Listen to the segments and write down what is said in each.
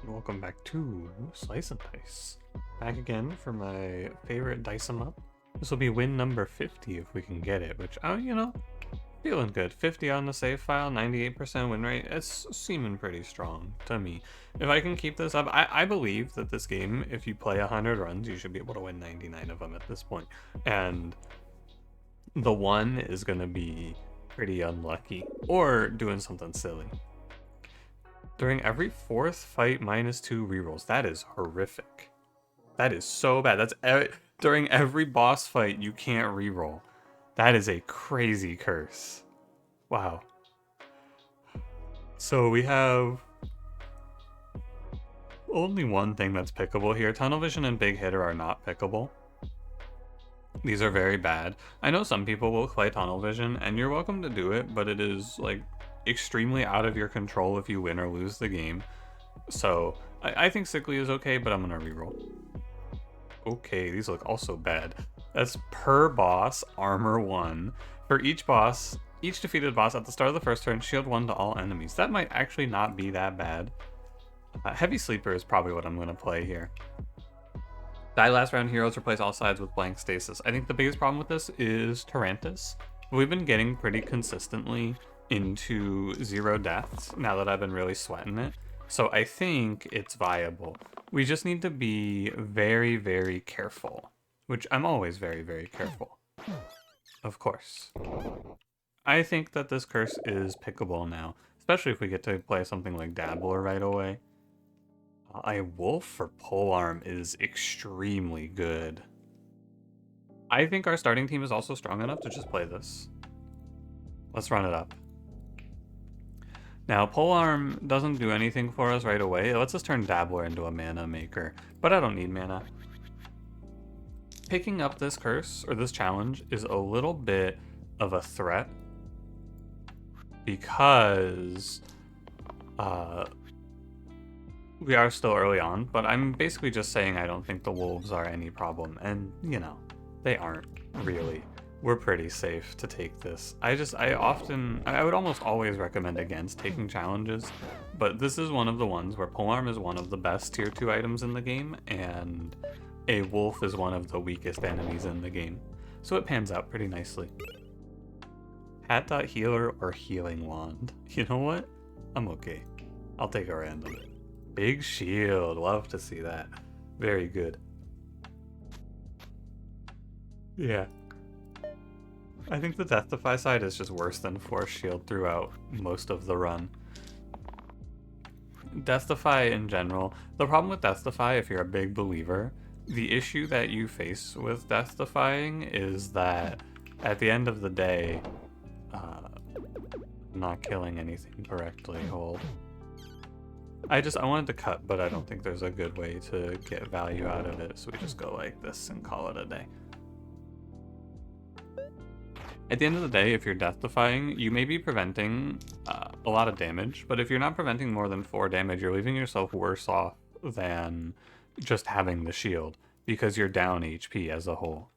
Welcome back to Slice and Dice. Back again for my favorite dice 'em up. This will be win number 50 if we can get it, which, feeling good. 50 on the save file, 98% win rate. It's seeming pretty strong to me. If I can keep this up, I believe that this game, if you play 100 runs, you should be able to win 99 of them at this point. And the one is going to be pretty unlucky or doing something silly. During every fourth fight, -2 rerolls. That is horrific. That is so bad. During every boss fight, you can't reroll. That is a crazy curse. Wow. So we have only one thing that's pickable here. Tunnel Vision and Big Hitter are not pickable. These are very bad. I know some people will play Tunnel Vision, and you're welcome to do it, but it is like extremely out of your control if you win or lose the game. So I think Sickly is okay, but I'm gonna reroll. Okay, these look also bad. That's per boss, armor 1. For each boss, each defeated boss at the start of the first turn, shield 1 to all enemies. That might actually not be that bad. Heavy Sleeper is probably what I'm gonna play here. Die last round, heroes replace all sides with blank stasis. I think the biggest problem with this is Tarantus. We've been getting pretty consistently into 0 deaths now that I've been really sweating it. So I think it's viable. We just need to be very, very careful, which I'm always very, very careful. Of course. I think that this curse is pickable now, especially if we get to play something like Dabbler right away. A wolf for polearm is extremely good. I think our starting team is also strong enough to just play this. Let's run it up. Now, polearm doesn't do anything for us right away. It lets us turn Dabbler into a mana maker, but I don't need mana. Picking up this curse, or this challenge, is a little bit of a threat because we are still early on, but I'm basically just saying I don't think the wolves are any problem, and, you know, they aren't really. We're pretty safe to take this. I would almost always recommend against taking challenges, but this is one of the ones where polearm is one of the best tier 2 items in the game, and a wolf is one of the weakest enemies in the game. So it pans out pretty nicely. Hat healer or healing wand? You know what? I'm okay. I'll take a random. Big shield, love to see that. Very good. Yeah. I think the Death Defy side is just worse than Force Shield throughout most of the run. Death Defy in general, the problem with Death Defy, if you're a big believer, the issue that you face with Death Defying is that at the end of the day, not killing anything correctly. Hold. I wanted to cut, but I don't think there's a good way to get value out of it, so we just go like this and call it a day. At the end of the day, if you're Death Defying, you may be preventing a lot of damage, but if you're not preventing more than 4 damage, you're leaving yourself worse off than just having the shield, because you're down HP as a whole.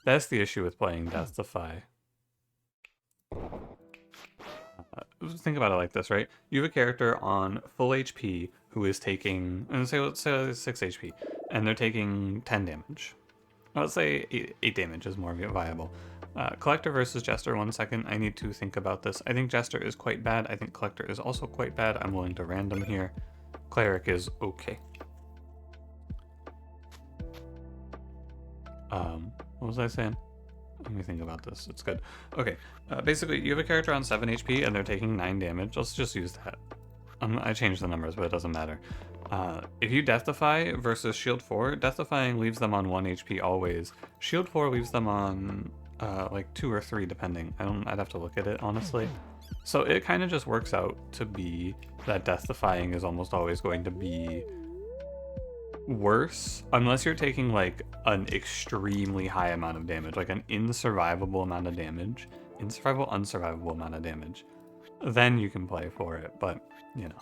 That's the issue with playing Death Defy. Think about it like this, right? You have a character on full HP who is taking, let's say 6 HP, and they're taking 10 damage. Let's say 8 damage is more viable. Collector versus Jester, 1 second. I need to think about this. I think Jester is quite bad. I think Collector is also quite bad. I'm willing to random here. Cleric is okay. What was I saying? Let me think about this. It's good. Okay. Basically, you have a character on 7 HP and they're taking 9 damage. Let's just use that. I changed the numbers, but it doesn't matter. If you Death Defy versus Shield 4, Death Defying leaves them on 1 HP always. Shield 4 leaves them on like 2 or 3 depending. I'd have to look at it, honestly. So it kind of just works out to be that Death Defying is almost always going to be worse unless you're taking like an extremely high amount of damage, like an unsurvivable amount of damage, unsurvivable amount of damage. Then you can play for it, but you know,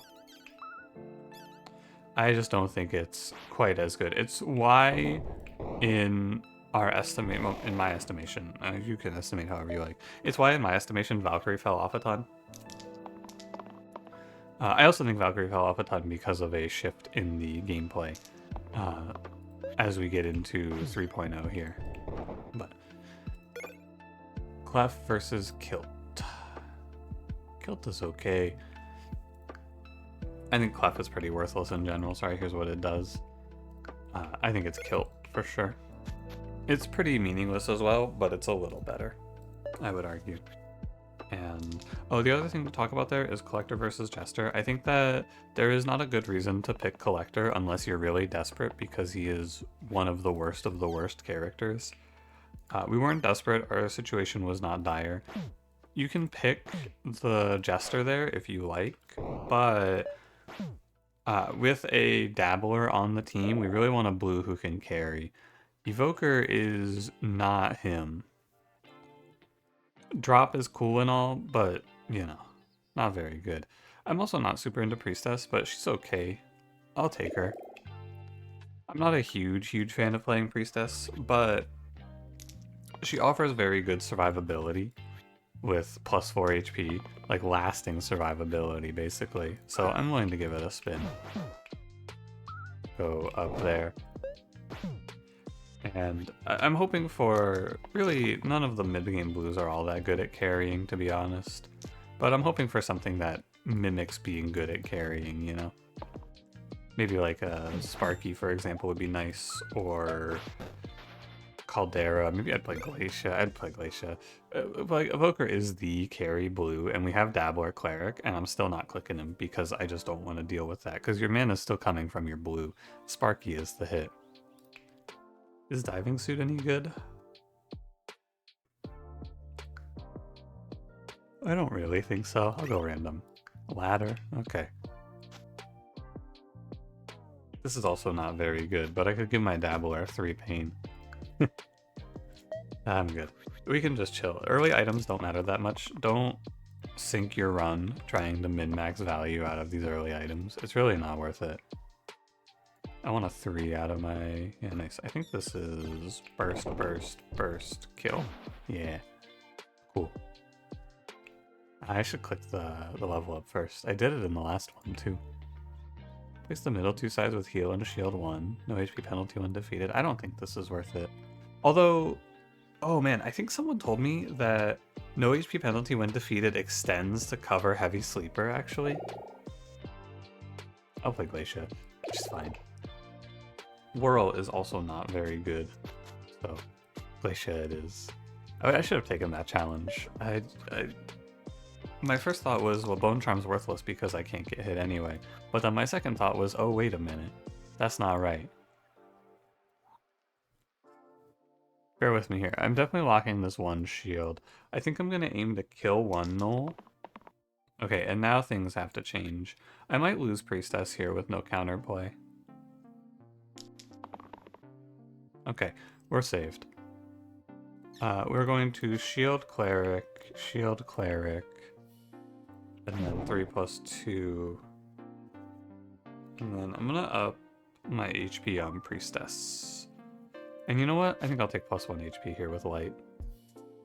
I just don't think it's quite as good. It's why in my estimation, you can estimate however you like. It's why in my estimation Valkyrie fell off a ton. I also think Valkyrie fell off a ton because of a shift in the gameplay as we get into 3.0 here. But Clef versus Kilt. Kilt is okay. I think Clef is pretty worthless in general. Sorry, here's what it does. I think it's Kilt for sure. It's pretty meaningless as well, but it's a little better, I would argue. And, oh, the other thing to talk about there is Collector versus Jester. I think that there is not a good reason to pick Collector unless you're really desperate, because he is one of the worst characters. We weren't desperate, our situation was not dire. You can pick the Jester there if you like, but with a Dabbler on the team, we really want a blue who can carry. Evoker is not him. Drop is cool and all, but, you know, not very good. I'm also not super into Priestess, but she's okay. I'll take her. I'm not a huge fan of playing Priestess, but she offers very good survivability with plus 4 HP, like lasting survivability, basically. So I'm willing to give it a spin. Go up there. And I'm hoping for, really, none of the mid-game blues are all that good at carrying, to be honest. But I'm hoping for something that mimics being good at carrying, you know? Maybe like a Sparky, for example, would be nice, or Caldera. Maybe I'd play Glacia. Like, Evoker is the carry blue, and we have Dabbler Cleric, and I'm still not clicking him because I just don't want to deal with that, because your mana is still coming from your blue. Sparky is the hit. Is Diving Suit any good? I don't really think so. I'll go random. Ladder? Okay. This is also not very good, but I could give my Dabbler 3 pain. I'm good. We can just chill. Early items don't matter that much. Don't sink your run trying to min-max value out of these early items. It's really not worth it. I want a 3 out of my... Yeah, nice. I think this is burst, kill. Yeah. Cool. I should click the level up first. I did it in the last one, too. Place the middle 2 sides with heal and shield 1. No HP penalty when defeated. I don't think this is worth it. Although... Oh man, I think someone told me that no HP penalty when defeated extends to cover Heavy Sleeper, actually. I'll play Glacia, which is fine. Whirl is also not very good, so Glacia it is. I should have taken that challenge. My first thought was, well, Bone Charm's worthless because I can't get hit anyway. But then my second thought was, oh, wait a minute. That's not right. Bear with me here. I'm definitely locking this one shield. I think I'm going to aim to kill one Null. Okay, and now things have to change. I might lose Priestess here with no counterplay. Okay, we're saved. We're going to shield Cleric, and then 3+2. And then I'm gonna up my HP on Priestess. And you know what? I think I'll take +1 HP here with Light.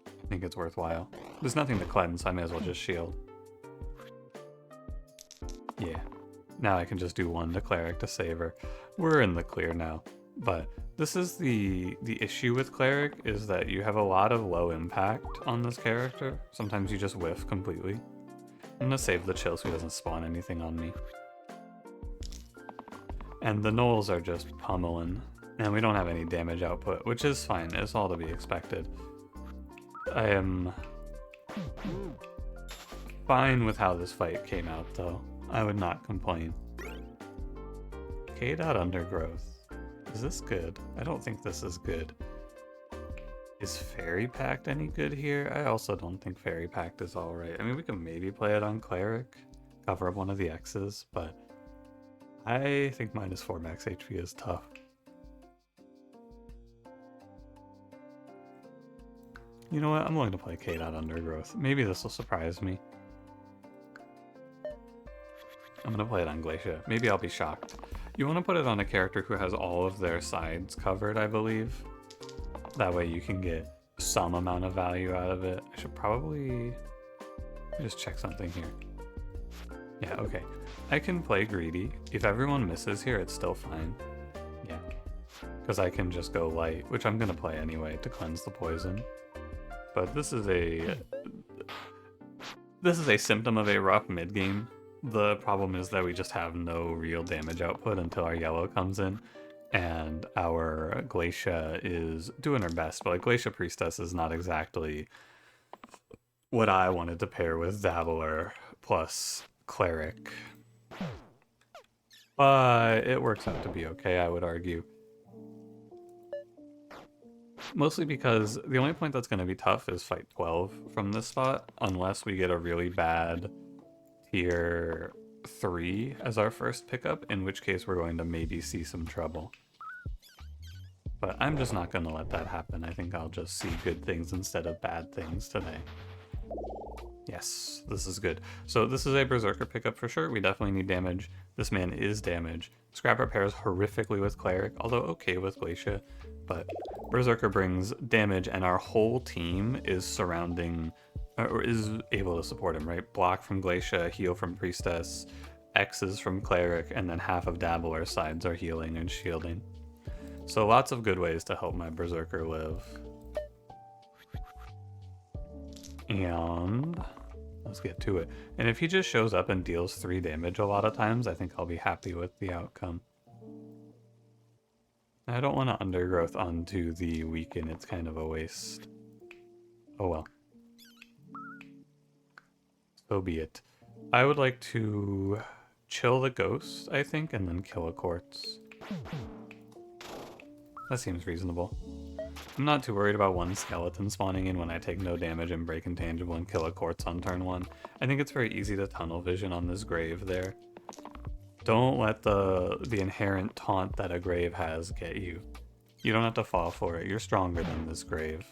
I think it's worthwhile. There's nothing to cleanse, so I may as well just shield. Yeah. Now I can just do 1 to Cleric to save her. We're in the clear now. But this is the issue with Cleric, is that you have a lot of low impact on this character. Sometimes you just whiff completely. I'm gonna save the chill so he doesn't spawn anything on me. And the Knolls are just pummeling. And we don't have any damage output, which is fine. It's all to be expected. I am fine with how this fight came out, though. I would not complain. K.Undergrowth. Is this good? I don't think this is good. Is Fairy Pact any good here? I also don't think Fairy Pact is alright. I mean, we can maybe play it on Cleric, cover up one of the X's, but I think -4 max HP is tough. You know what? I'm willing to play K.Undergrowth. Maybe this will surprise me. I'm gonna play it on Glacia. Maybe I'll be shocked. You want to put it on a character who has all of their sides covered, I believe. That way you can get some amount of value out of it. I should probably just check something here. Yeah, okay. I can play greedy. If everyone misses here, it's still fine. Yeah. Because I can just go light, which I'm going to play anyway to cleanse the poison. But this is a symptom of a rough mid-game. The problem is that we just have no real damage output until our yellow comes in. And our Glacia is doing her best, but like Glacia Priestess is not exactly what I wanted to pair with Dabbler plus Cleric. But it works out to be okay, I would argue. Mostly because the only point that's going to be tough is fight 12 from this spot, unless we get a really bad tier 3 as our first pickup, in which case we're going to maybe see some trouble. But I'm just not going to let that happen. I think I'll just see good things instead of bad things today. Yes, this is good. So this is a Berserker pickup for sure. We definitely need damage. This man is damage. Scrapper pairs horrifically with Cleric, although okay with Glacia. But Berserker brings damage, and our whole team is surrounding, or is able to support him, right? Block from Glacia, heal from Priestess, X's from Cleric, and then half of Dabbler's sides are healing and shielding. So lots of good ways to help my Berserker live. And let's get to it. And if he just shows up and deals 3 damage a lot of times, I think I'll be happy with the outcome. I don't want to undergrowth onto the weaken, it's kind of a waste. Oh well. So be it. I would like to chill the ghost, I think, and then kill a quartz. That seems reasonable. I'm not too worried about one skeleton spawning in when I take no damage and break intangible and kill a quartz on turn 1. I think it's very easy to tunnel vision on this grave there. Don't let the inherent taunt that a grave has get you. You don't have to fall for it. You're stronger than this grave.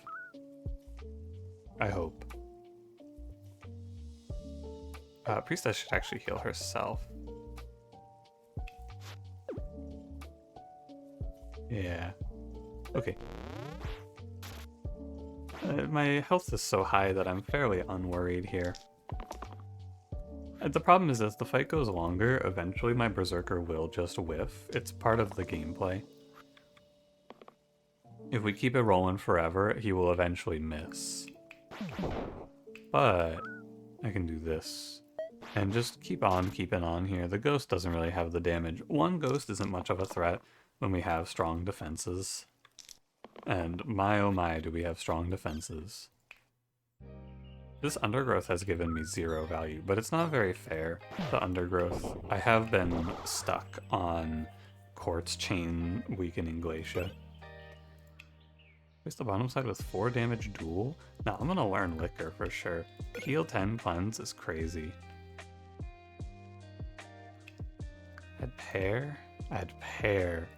I hope. Priestess should actually heal herself. Yeah. Okay. My health is so high that I'm fairly unworried here. The problem is as the fight goes longer, eventually my Berserker will just whiff. It's part of the gameplay. If we keep it rolling forever, he will eventually miss. But I can do this. And just keep on keeping on here. The ghost doesn't really have the damage. One ghost isn't much of a threat when we have strong defenses. And my oh my, do we have strong defenses. This undergrowth has given me 0 value, but it's not very fair, the undergrowth. I have been stuck on quartz chain weakening Glacia. Place the bottom side with 4 damage duel? Now I'm gonna learn Liquor for sure. Heal 10 cleanse is crazy. Add pair? Add pair.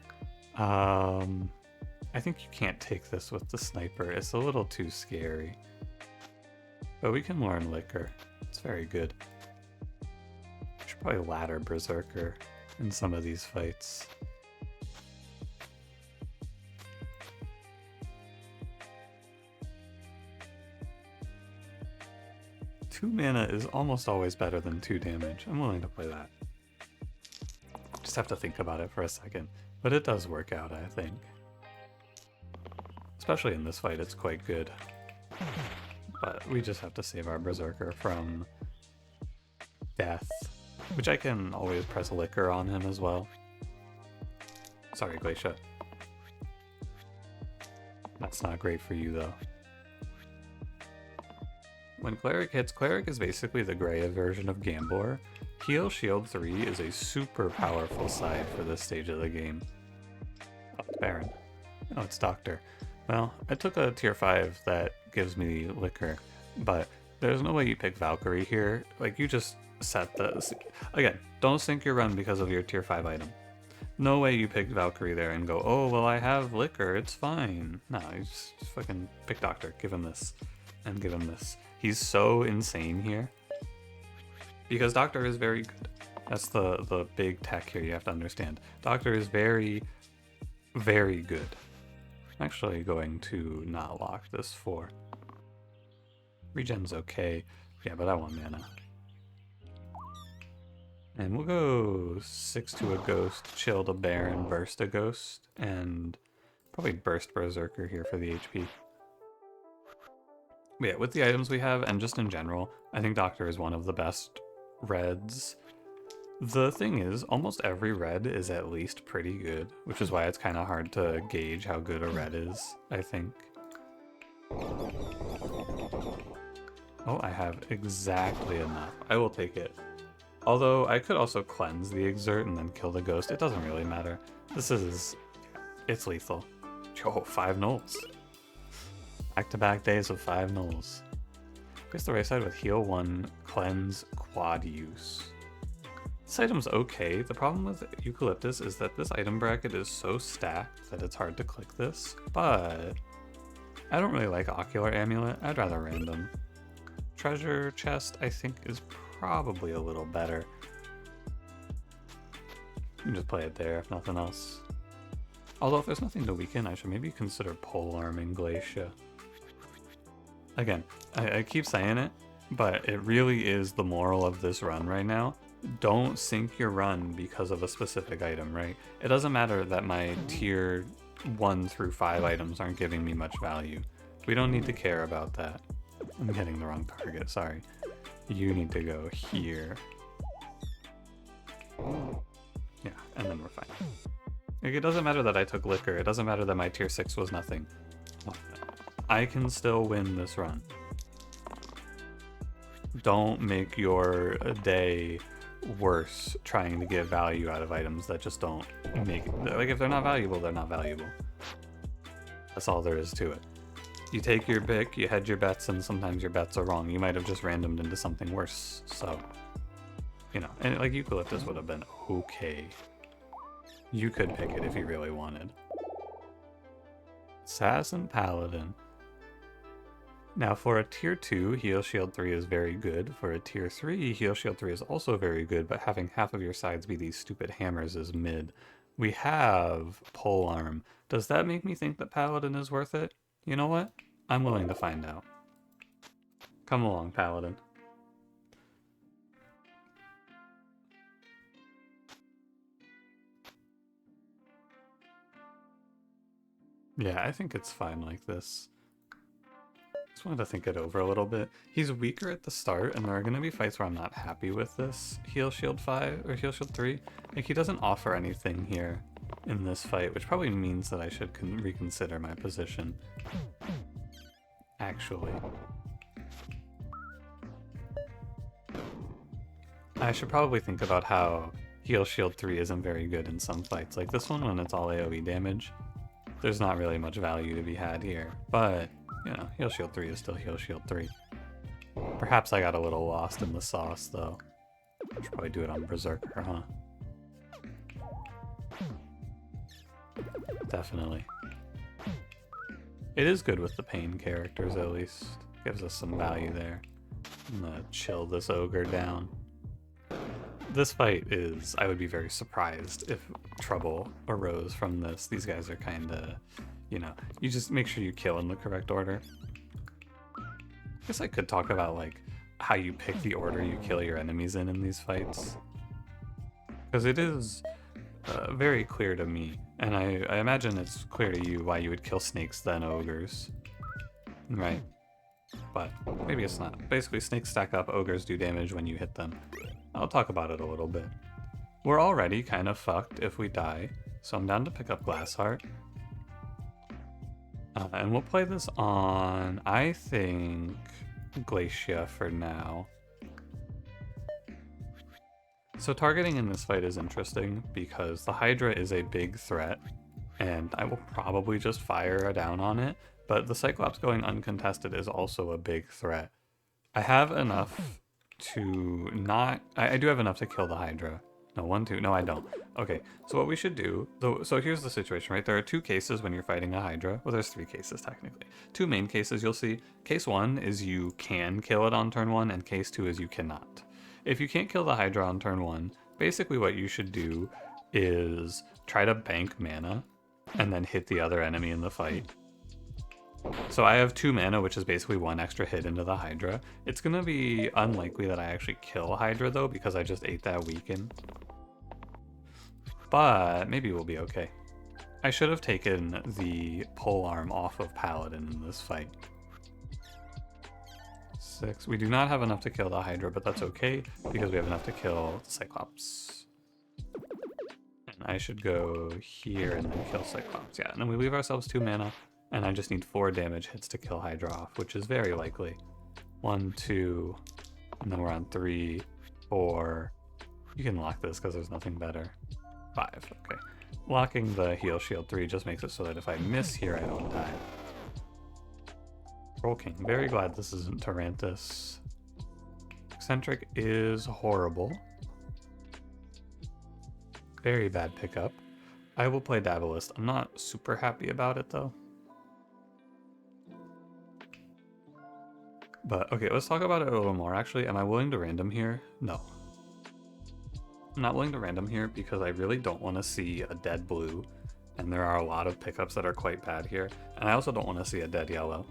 I think you can't take this with the sniper. It's a little too scary. But we can learn Liquor. It's very good. We should probably ladder Berserker in some of these fights. Two mana is almost always better than 2 damage. I'm willing to play that. Just have to think about it for a second. But it does work out, I think. Especially in this fight, it's quite good. But we just have to save our Berserker from death. Which I can always press Liquor on him as well. Sorry, Glacia. That's not great for you, though. When Cleric hits, Cleric is basically the Greya version of Gambler. Heal Shield 3 is a super powerful side for this stage of the game. Oh, it's Baron. Oh, it's Doctor. Well, I took a tier 5 that gives me Liquor, but there's no way you pick Valkyrie here. Like, you just set the... Again, don't sink your run because of your tier 5 item. No way you pick Valkyrie there and go, oh, well, I have Liquor, it's fine. No, you just fucking pick Doctor, give him this, and give him this. He's so insane here. Because Doctor is very good. That's the big tech here you have to understand. Doctor is very, very good. I'm actually going to not lock this 4. Regen's okay. Yeah, but I want mana. And we'll go 6 to a ghost, chill to Baron, burst a ghost, and probably burst Berserker here for the HP. But yeah, with the items we have, and just in general, I think Doctor is one of the best reds. The thing is, almost every red is at least pretty good, which is why it's kind of hard to gauge how good a red is, I think. Oh, I have exactly enough. I will take it. Although, I could also cleanse the Exert and then kill the ghost. It doesn't really matter. This is... it's lethal. Yo, 5 nulls. Back-to-back days of 5 nulls. Face the right side with heal 1, cleanse, quad use. This item's okay. The problem with Eucalyptus is that this item bracket is so stacked that it's hard to click this, but I don't really like Ocular Amulet. I'd rather random. Treasure chest, I think, is probably a little better. You can just play it there, if nothing else. Although if there's nothing to weaken, I should maybe consider polearming Glacia. Again, I keep saying it, but it really is the moral of this run right now. Don't sink your run because of a specific item, right? It doesn't matter that my tier 1 through 5 items aren't giving me much value. We don't need to care about that. I'm hitting the wrong target, sorry. You need to go here. Yeah, and then we're fine. Like, it doesn't matter that I took liquor. It doesn't matter that my tier 6 was nothing. I can still win this run. Don't make your day worse trying to get value out of items that just don't make it. Like, if they're not valuable, they're not valuable. That's all there is to it. You take your pick, you hedge your bets, and sometimes your bets are wrong. You might have just randomed into something worse, so... you know, and like Eucalyptus would have been okay. You could pick it if you really wanted. Assassin Paladin. Now for a tier 2, Heal Shield 3 is very good. For a tier 3, Heal Shield 3 is also very good, but having half of your sides be these stupid hammers is mid. We have Polearm. Does that make me think that Paladin is worth it? You know what? I'm willing to find out. Come along, Paladin. Yeah, I think it's fine like this. Just wanted to think it over a little bit. He's weaker at the start, and there are going to be fights where I'm not happy with this Heal Shield 5 or Heal Shield 3. Like, he doesn't offer anything here in this fight, which probably means that I should reconsider my position. Actually. I should probably think about how Heal Shield 3 isn't very good in some fights. Like this one, when it's all AoE damage, there's not really much value to be had here. But, you know, Heal Shield 3 is still Heal Shield 3. Perhaps I got a little lost in the sauce, though. I should probably do it on Berserker, huh? Definitely. It is good with the pain characters, at least. Gives us some value there. I'm gonna chill this ogre down. This fight is... I would be very surprised if trouble arose from this. These guys are kinda... you know, you just make sure you kill in the correct order. I guess I could talk about, like, how you pick the order you kill your enemies in these fights. Because it is very clear to me, and I imagine it's clear to you why you would kill snakes then ogres. Right? But maybe it's not. Basically, snakes stack up, ogres do damage when you hit them. I'll talk about it a little bit. We're already kind of fucked if we die, so I'm down to pick up Glassheart. And we'll play this on, I think, Glacia for now. So targeting in this fight is interesting because the Hydra is a big threat, and I will probably just fire down on it, but the Cyclops going uncontested is also a big threat. I have enough to not... I do have enough to kill the Hydra. No, 1, 2. No, I don't. Okay, so what we should do... So here's the situation, right? There are 2 cases when you're fighting a Hydra. Well, there's 3 cases, technically. 2 main cases you'll see. Case 1 is you can kill it on turn 1, and case 2 is you cannot. If you can't kill the Hydra on turn 1, basically what you should do is try to bank mana, and then hit the other enemy in the fight. So I have 2 mana, which is basically 1 extra hit into the Hydra. It's gonna be unlikely that I actually kill Hydra though, because I just ate that weaken. But maybe we'll be okay. I should have taken the polearm off of Paladin in this fight. 6. We do not have enough to kill the Hydra, but that's okay, because we have enough to kill the Cyclops. And I should go here and then kill Cyclops. Yeah, and then we leave ourselves 2 mana, and I just need 4 damage hits to kill Hydra off, which is very likely. 1, 2, and then we're on 3, 4. You can lock this because there's nothing better. 5, okay. Locking the heal shield 3 just makes it so that if I miss here, I don't die. Troll King. Very glad this isn't Tarantus. Eccentric is horrible. Very bad pickup. I will play Dabalist. I'm not super happy about it though. But okay, let's talk about it a little more actually. Am I willing to random here? No. I'm not willing to random here because I really don't want to see a dead blue, and there are a lot of pickups that are quite bad here, and I also don't want to see a dead yellow.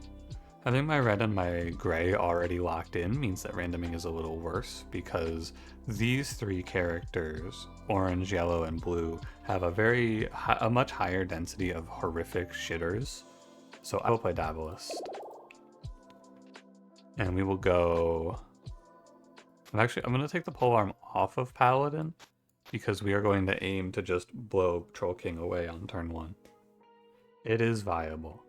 Having my red and my gray already locked in means that randoming is a little worse because these 3 characters, orange, yellow, and blue, have a much higher density of horrific shitters. So I will play Dabalist. And we will go... I'm going to take the polearm off of Paladin because we are going to aim to just blow Troll King away on turn 1. It is viable.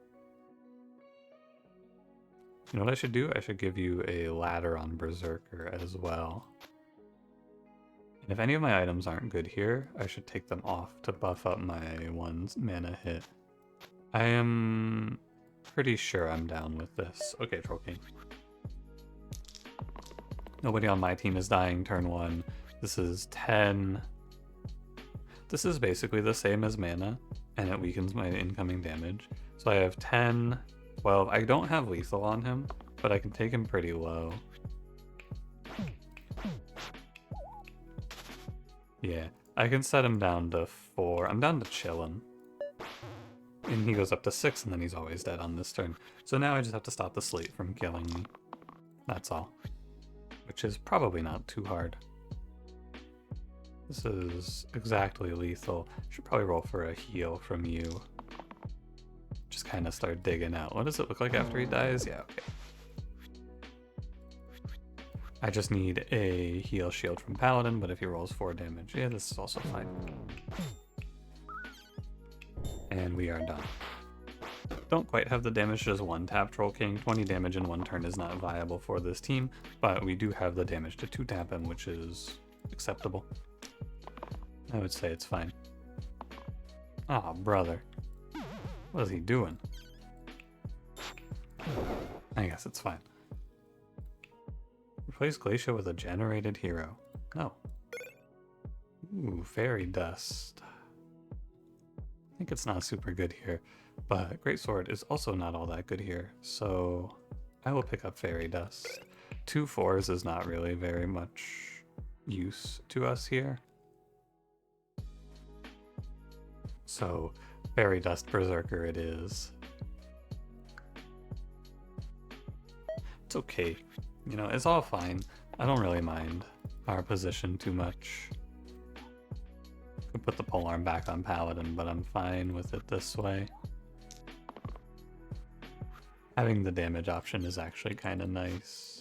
You know what I should do? I should give you a ladder on Berserker as well. And if any of my items aren't good here, I should take them off to buff up my 1 mana hit. I am pretty sure I'm down with this. Okay, Troll King. Nobody on my team is dying turn 1. This is 10. This is basically the same as mana, and it weakens my incoming damage. So I have 10, 12. I don't have lethal on him, but I can take him pretty low. Yeah, I can set him down to 4. I'm down to chillin'. And he goes up to 6, and then he's always dead on this turn. So now I just have to stop the slate from killing me. That's all. Which is probably not too hard. This is exactly lethal. Should probably roll for a heal from you. Just kind of start digging out. What does it look like after he dies? Yeah, okay. I just need a heal shield from Paladin, but if he rolls 4 damage, yeah, this is also fine. And we are done. Don't quite have the damage to just 1-tap Troll King. 20 damage in 1 turn is not viable for this team, but we do have the damage to 2-tap him, which is acceptable. I would say it's fine. Ah, brother. What is he doing? I guess it's fine. Replace Glacia with a generated hero. No. Ooh, Fairy Dust. I think it's not super good here, but Greatsword is also not all that good here, so I will pick up Fairy Dust. 2 4s is not really very much use to us here. So Fairy Dust Berserker it is. It's okay. You know, it's all fine. I don't really mind our position too much. Could put the polearm back on Paladin, but I'm fine with it this way. Having the damage option is actually kind of nice.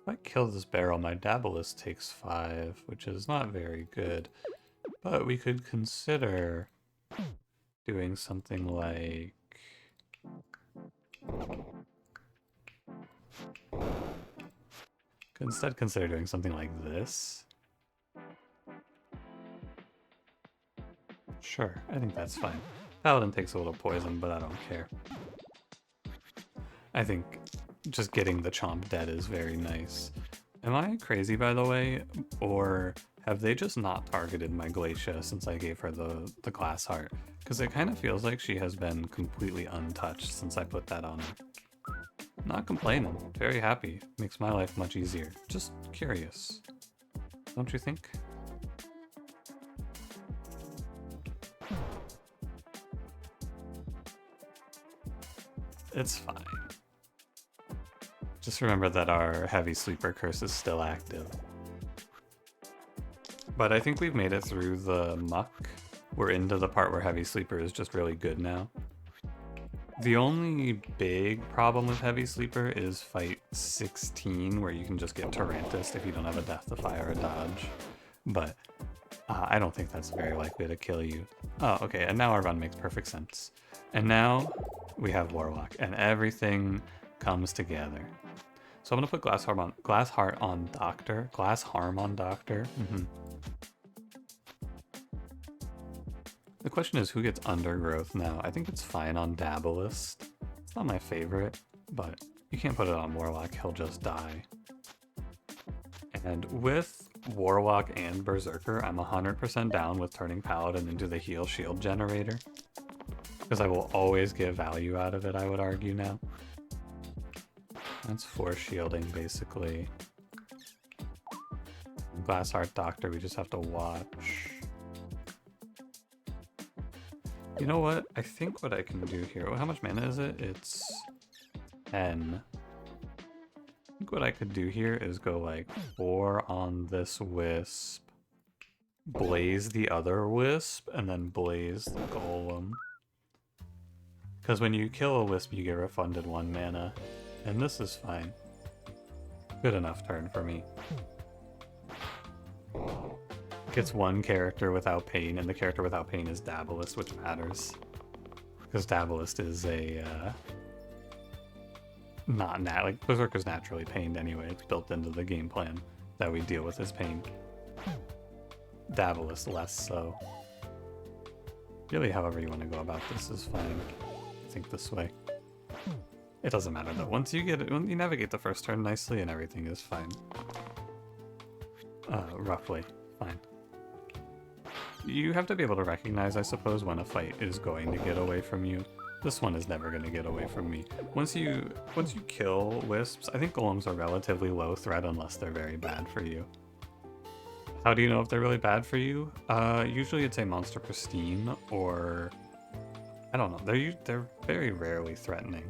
If I kill this barrel, my Dabalist takes 5, which is not very good. But we could consider doing something like... Could instead consider doing something like this. Sure, I think that's fine. Paladin takes a little poison, but I don't care. I think just getting the Chomp dead is very nice. Am I crazy, by the way? Or have they just not targeted my Glacia since I gave her the glass heart? Because it kind of feels like she has been completely untouched since I put that on her. Not complaining. Very happy. Makes my life much easier. Just curious. Don't you think? It's fine. Just remember that our heavy sleeper curse is still active. But I think we've made it through the muck. We're into the part where heavy sleeper is just really good now. The only big problem with heavy sleeper is fight 16, where you can just get Tarantus if you don't have a death defy or a dodge. But I don't think that's very likely to kill you. Oh, okay, and now our run makes perfect sense. And now we have Warlock, and everything comes together. So I'm gonna put Glass Harm on Doctor. Glass Harm on Doctor. The question is, who gets Undergrowth now? I think it's fine on Dabblist. It's not my favorite, but you can't put it on Warlock, he'll just die. And with Warlock and Berserker, I'm 100% down with turning Paladin into the heal shield generator. Because I will always get value out of it, I would argue now. That's force shielding, basically. Glassheart Doctor, we just have to watch. You know what? I think what I can do here... How much mana is it? It's 10. I think what I could do here is go like 4 on this Wisp, blaze the other Wisp, and then blaze the Golem. Because when you kill a Wisp, you get refunded 1 mana. And this is fine. Good enough turn for me. Gets 1 character without pain, and the character without pain is Dabblist, which matters. Because Dabblist is a... like, Berserker's naturally pained anyway. It's built into the game plan that we deal with his pain. Dabblist less so. Really, however you want to go about this is fine. I think this way. It doesn't matter though. Once you navigate the first turn nicely and everything is fine. Roughly fine. You have to be able to recognize, I suppose, when a fight is going to get away from you. This one is never going to get away from me. Once you kill Wisps, I think Golems are relatively low threat unless they're very bad for you. How do you know if they're really bad for you? Usually it's a Monster Pristine, or... I don't know. They're very rarely threatening.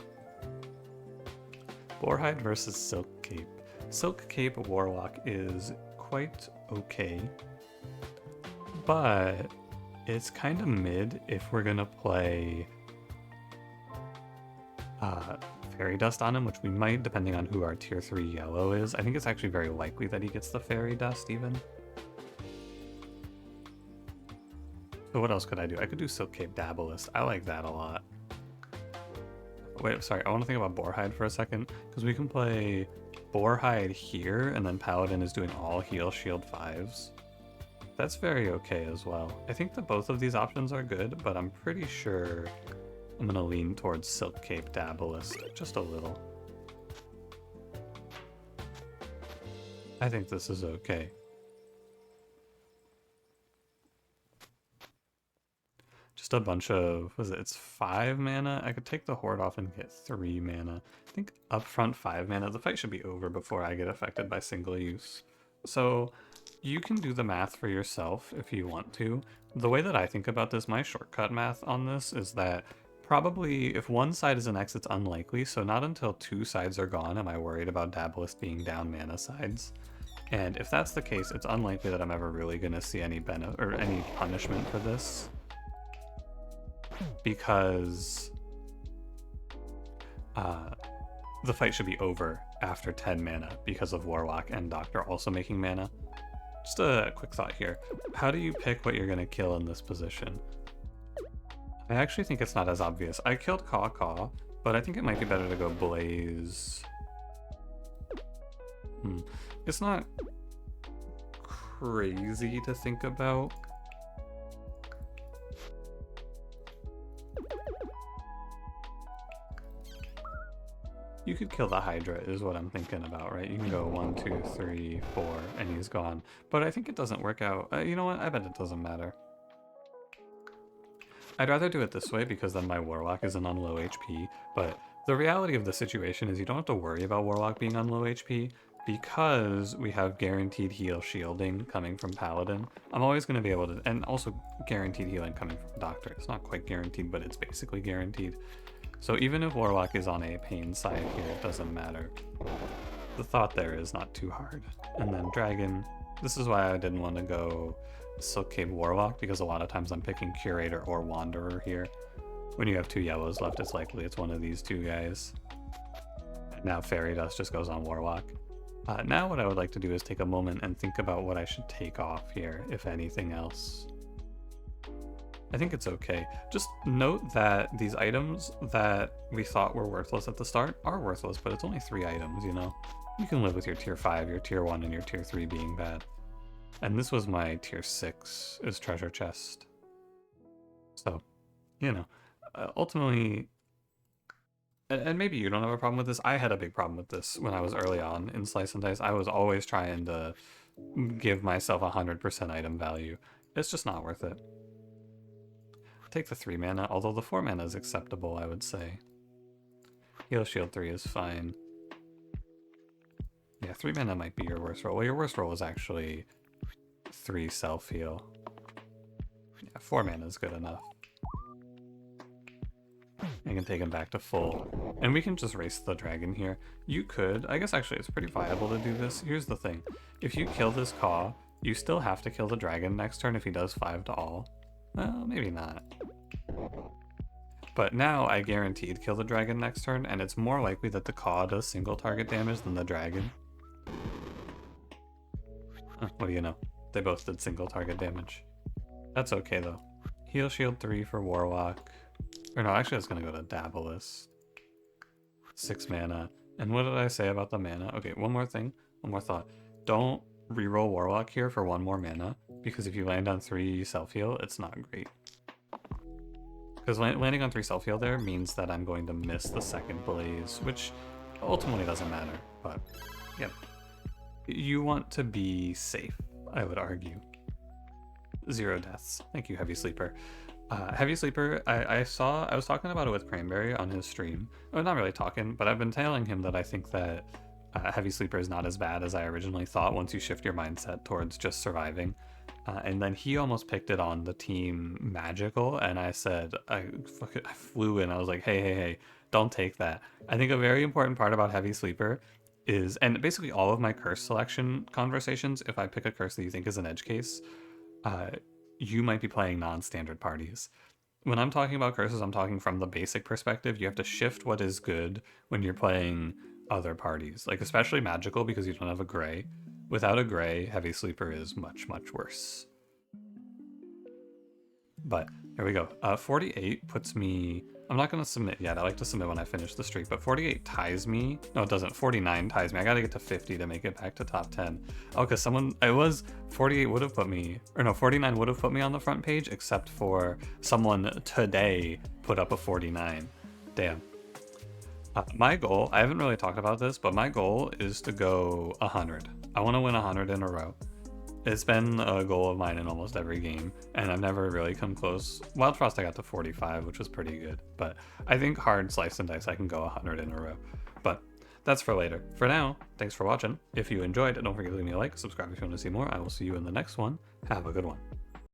Boarhide versus Silk Cape. Silk Cape Warlock is quite okay, but it's kind of mid if we're gonna play Fairy Dust on him, which we might, depending on who our tier 3 yellow is. I think it's actually very likely that he gets the Fairy Dust even. So what else could I do? I could do Silk Cape Dabblist. I like that a lot. Wait, sorry, I want to think about Boarhide for a second, because we can play Boarhide here, and then Paladin is doing all heal shield 5s. That's very okay as well. I think that both of these options are good, but I'm pretty sure I'm going to lean towards Silk Cape Dabblist, just a little. I think this is okay. Just a bunch of, what is it? It's 5 mana. I could take the Horde off and get 3 mana. I think upfront 5 mana. The fight should be over before I get affected by single use. So you can do the math for yourself if you want to. The way that I think about this, my shortcut math on this is that probably if one side is an X, it's unlikely. So not until 2 sides are gone am I worried about Dabblist being down mana sides. And if that's the case, it's unlikely that I'm ever really going to see any benefit or any punishment for this. Because the fight should be over after 10 mana because of Warlock and Doctor also making mana. Just a quick thought here. How do you pick what you're going to kill in this position? I actually think it's not as obvious. I killed Caw Caw, but I think it might be better to go Blaze. It's not crazy to think about. You could kill the Hydra is what I'm thinking about, right? You can go 1, 2, 3, 4, and he's gone. But I think it doesn't work out. You know what? I bet it doesn't matter. I'd rather do it this way because then my Warlock isn't on low HP. But the reality of the situation is you don't have to worry about Warlock being on low HP because we have guaranteed heal shielding coming from Paladin. I'm always going to be able to, and also guaranteed healing coming from Doctor. It's not quite guaranteed, but it's basically guaranteed. So even if Warlock is on a pain side here, it doesn't matter. The thought there is not too hard. And then Dragon, this is why I didn't want to go Silk Cave Warlock, because a lot of times I'm picking Curator or Wanderer here. When you have 2 yellows left, it's likely it's one of these 2 guys. Now Fairy Dust just goes on Warlock. Now what I would like to do is take a moment and think about what I should take off here, if anything else. I think it's okay. Just note that these items that we thought were worthless at the start are worthless, but it's only 3 items, you know? You can live with your tier 5, your tier 1, and your tier 3 being bad. And this was my tier 6, is Treasure Chest. So, you know, ultimately, and maybe you don't have a problem with this. I had a big problem with this when I was early on in Slice and Dice. I was always trying to give myself 100% item value. It's just not worth it. Take the 3 mana, although the 4 mana is acceptable, I would say. Heal Shield 3 is fine. Yeah, 3 mana might be your worst roll. Well, your worst roll is actually 3 self-heal. Yeah, 4 mana is good enough. I can take him back to full. And we can just race the dragon here. You could, I guess actually it's pretty viable to do this. Here's the thing. If you kill this Caw, you still have to kill the dragon next turn if he does 5 to all. Well, maybe not. But now I guaranteed kill the dragon next turn, and it's more likely that the Caw does single target damage than the dragon. What do you know? They both did single target damage. That's okay though. Heal Shield 3 for Warlock. Or no, actually it's gonna go to Dabalist. 6 mana. And what did I say about the mana? Okay, one more thing, one more thought. Don't reroll Warlock here for 1 more mana, because if you land on 3 self-heal, it's not great. Because landing on 3 self-heal there means that I'm going to miss the second blaze, which ultimately doesn't matter, but yeah. You want to be safe, I would argue. 0 deaths. Thank you, Heavy Sleeper. Heavy Sleeper, I was talking about it with Cranberry on his stream. Well, not really talking, but I've been telling him that I think that Heavy Sleeper is not as bad as I originally thought once you shift your mindset towards just surviving. And then he almost picked it on the team Magical, and I said, I flew in, I was like, hey, don't take that. I think a very important part about Heavy Sleeper is, and basically all of my curse selection conversations, if I pick a curse that you think is an edge case, you might be playing non-standard parties. When I'm talking about curses, I'm talking from the basic perspective. You have to shift what is good when you're playing other parties, like especially Magical, because you don't have a gray. Without a gray, Heavy Sleeper is much, much worse. But here we go. 48 puts me... I'm not going to submit yet. I like to submit when I finish the streak, but 48 ties me. No, it doesn't. 49 ties me. I got to get to 50 to make it back to top 10. Oh, because someone... It was... 48 would have put me... Or no, 49 would have put me on the front page, except for someone today put up a 49. Damn. My goal... I haven't really talked about this, but my goal is to go 100. I want to win 100 in a row. It's been a goal of mine in almost every game, and I've never really come close. Wild Frost I got to 45, which was pretty good, but I think hard Slice and Dice I can go 100 in a row. But that's for later. For now, thanks for watching. If you enjoyed, don't forget to leave me a like, subscribe if you want to see more. I will see you in the next one. Have a good one.